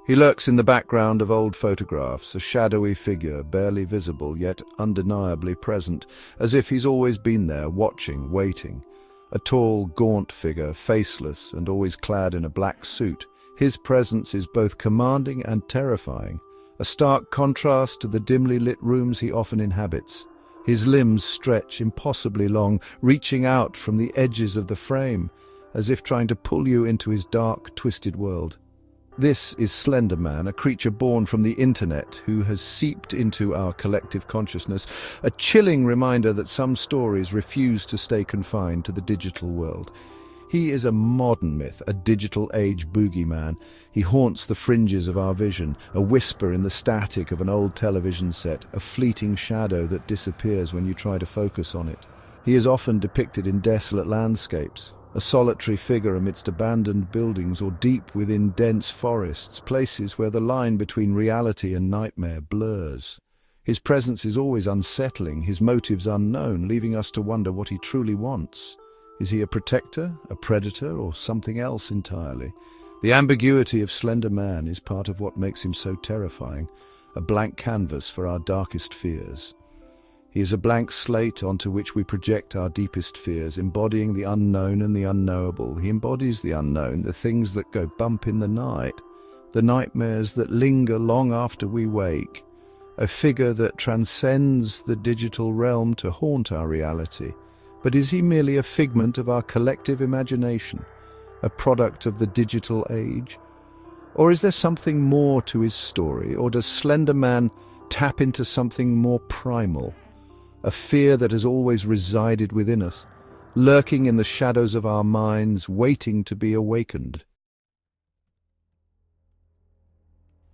He lurks in the background of old photographs, a shadowy figure, barely visible yet undeniably present, as if he's always been there, watching, waiting. A tall, gaunt figure, faceless and always clad in a black suit. His presence is both commanding and terrifying, a stark contrast to the dimly lit rooms he often inhabits. His limbs stretch impossibly long, reaching out from the edges of the frame, as if trying to pull you into his dark, twisted world. This is Slender Man, a creature born from the internet who has seeped into our collective consciousness, a chilling reminder that some stories refuse to stay confined to the digital world. He is a modern myth, a digital age boogeyman. He haunts the fringes of our vision, a whisper in the static of an old television set, a fleeting shadow that disappears when you try to focus on it. He is often depicted in desolate landscapes, a solitary figure amidst abandoned buildings or deep within dense forests, places where the line between reality and nightmare blurs. His presence is always unsettling, his motives unknown, leaving us to wonder what he truly wants. Is he a protector, a predator, or something else entirely? The ambiguity of Slender Man is part of what makes him so terrifying, a blank canvas for our darkest fears. He is a blank slate onto which we project our deepest fears, embodying the unknown and the unknowable. He embodies the unknown, the things that go bump in the night, the nightmares that linger long after we wake, a figure that transcends the digital realm to haunt our reality. But is he merely a figment of our collective imagination, a product of the digital age? Or is there something more to his story, or does Slender Man tap into something more primal? A fear that has always resided within us, lurking in the shadows of our minds, waiting to be awakened.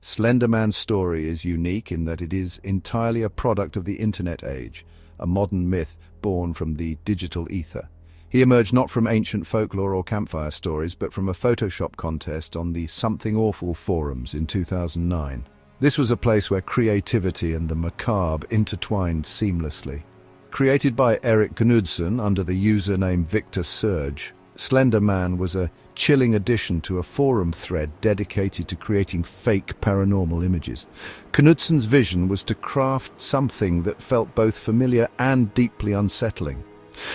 Slender Man's story is unique in that it is entirely a product of the internet age, a modern myth born from the digital ether. He emerged not from ancient folklore or campfire stories, but from a Photoshop contest on the Something Awful forums in 2009. This was a place where creativity and the macabre intertwined seamlessly. Created by Erik Knudsen under the username Victor Surge, Slender Man was a chilling addition to a forum thread dedicated to creating fake paranormal images. Knudsen's vision was to craft something that felt both familiar and deeply unsettling.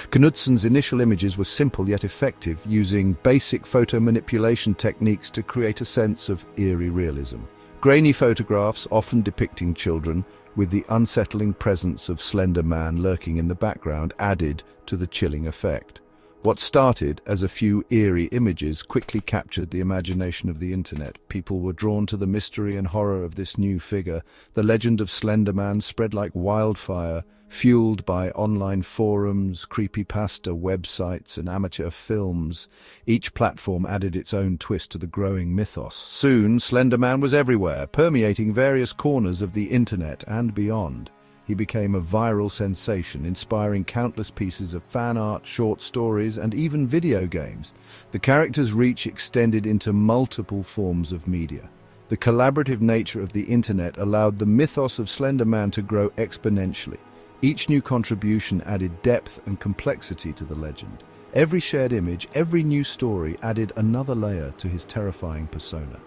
Knudsen's initial images were simple yet effective, using basic photo manipulation techniques to create a sense of eerie realism. Grainy photographs, often depicting children, with the unsettling presence of Slender Man lurking in the background, added to the chilling effect. What started as a few eerie images quickly captured the imagination of the internet. People were drawn to the mystery and horror of this new figure. The legend of Slender Man spread like wildfire, fueled by online forums, creepypasta websites, and amateur films. Each platform added its own twist to the growing mythos. Soon, Slender Man was everywhere, permeating various corners of the internet and beyond. He became a viral sensation, inspiring countless pieces of fan art, short stories, and even video games. The character's reach extended into multiple forms of media. The collaborative nature of the internet allowed the mythos of Slender Man to grow exponentially. Each new contribution added depth and complexity to the legend. Every shared image, every new story added another layer to his terrifying persona.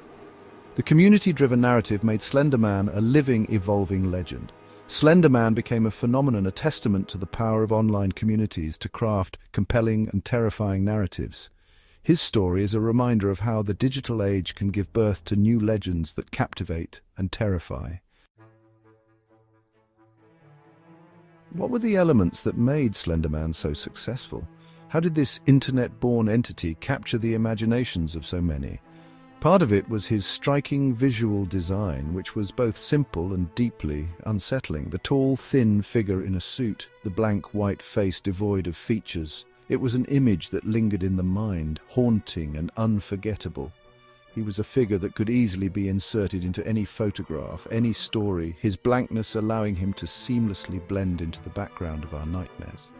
The community-driven narrative made Slender Man a living, evolving legend. Slender Man became a phenomenon, a testament to the power of online communities to craft compelling and terrifying narratives. His story is a reminder of how the digital age can give birth to new legends that captivate and terrify. What were the elements that made Slender Man so successful? How did this internet-born entity capture the imaginations of so many? Part of it was his striking visual design, which was both simple and deeply unsettling. The tall, thin figure in a suit, the blank white face devoid of features. It was an image that lingered in the mind, haunting and unforgettable. He was a figure that could easily be inserted into any photograph, any story, his blankness allowing him to seamlessly blend into the background of our nightmares.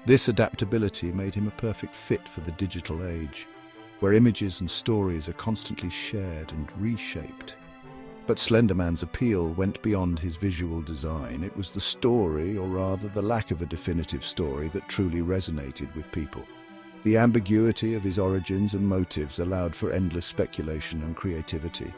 This adaptability made him a perfect fit for the digital age, where images and stories are constantly shared and reshaped. But Slender Man's appeal went beyond his visual design. It was the story, or rather the lack of a definitive story, that truly resonated with people. The ambiguity of his origins and motives allowed for endless speculation and creativity.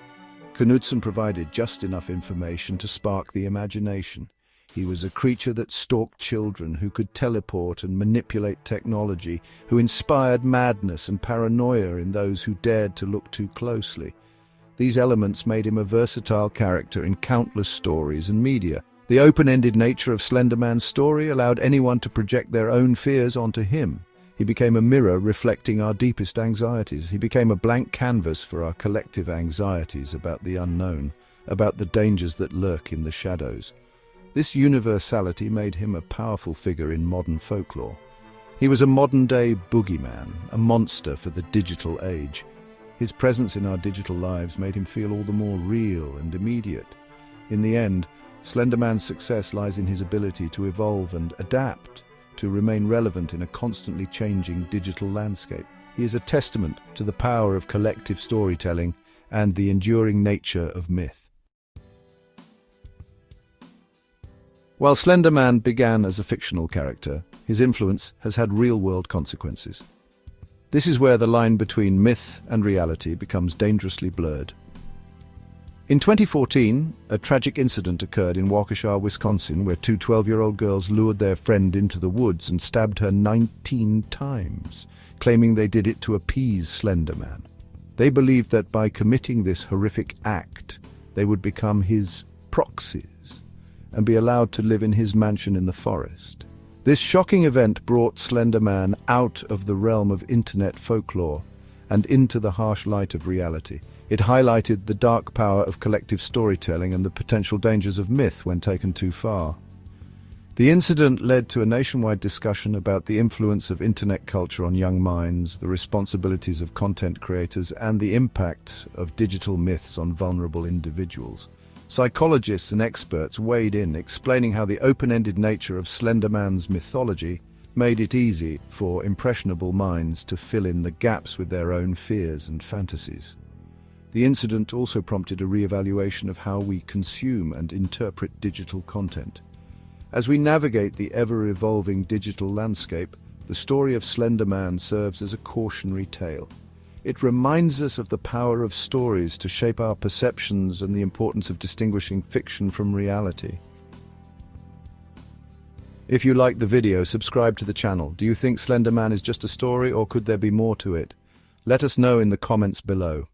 Knudsen provided just enough information to spark the imagination. He was a creature that stalked children, who could teleport and manipulate technology, who inspired madness and paranoia in those who dared to look too closely. These elements made him a versatile character in countless stories and media. The open-ended nature of Slender Man's story allowed anyone to project their own fears onto him. He became a mirror reflecting our deepest anxieties. He became a blank canvas for our collective anxieties about the unknown, about the dangers that lurk in the shadows. This universality made him a powerful figure in modern folklore. He was a modern-day boogeyman, a monster for the digital age. His presence in our digital lives made him feel all the more real and immediate. In the end, Slender Man's success lies in his ability to evolve and adapt, to remain relevant in a constantly changing digital landscape. He is a testament to the power of collective storytelling and the enduring nature of myth. While Slender Man began as a fictional character, his influence has had real-world consequences. This is where the line between myth and reality becomes dangerously blurred. In 2014, a tragic incident occurred in Waukesha, Wisconsin, where two 12-year-old girls lured their friend into the woods and stabbed her 19 times, claiming they did it to appease Slender Man. They believed that by committing this horrific act, they would become his proxies and be allowed to live in his mansion in the forest. This shocking event brought Slender Man out of the realm of internet folklore and into the harsh light of reality. It highlighted the dark power of collective storytelling and the potential dangers of myth when taken too far. The incident led to a nationwide discussion about the influence of internet culture on young minds, the responsibilities of content creators, and the impact of digital myths on vulnerable individuals. Psychologists and experts weighed in, explaining how the open-ended nature of Slender Man's mythology made it easy for impressionable minds to fill in the gaps with their own fears and fantasies. The incident also prompted a re-evaluation of how we consume and interpret digital content. As we navigate the ever-evolving digital landscape, the story of Slender Man serves as a cautionary tale. It reminds us of the power of stories to shape our perceptions and the importance of distinguishing fiction from reality. If you liked the video, subscribe to the channel. Do you think Slender Man is just a story, or could there be more to it? Let us know in the comments below.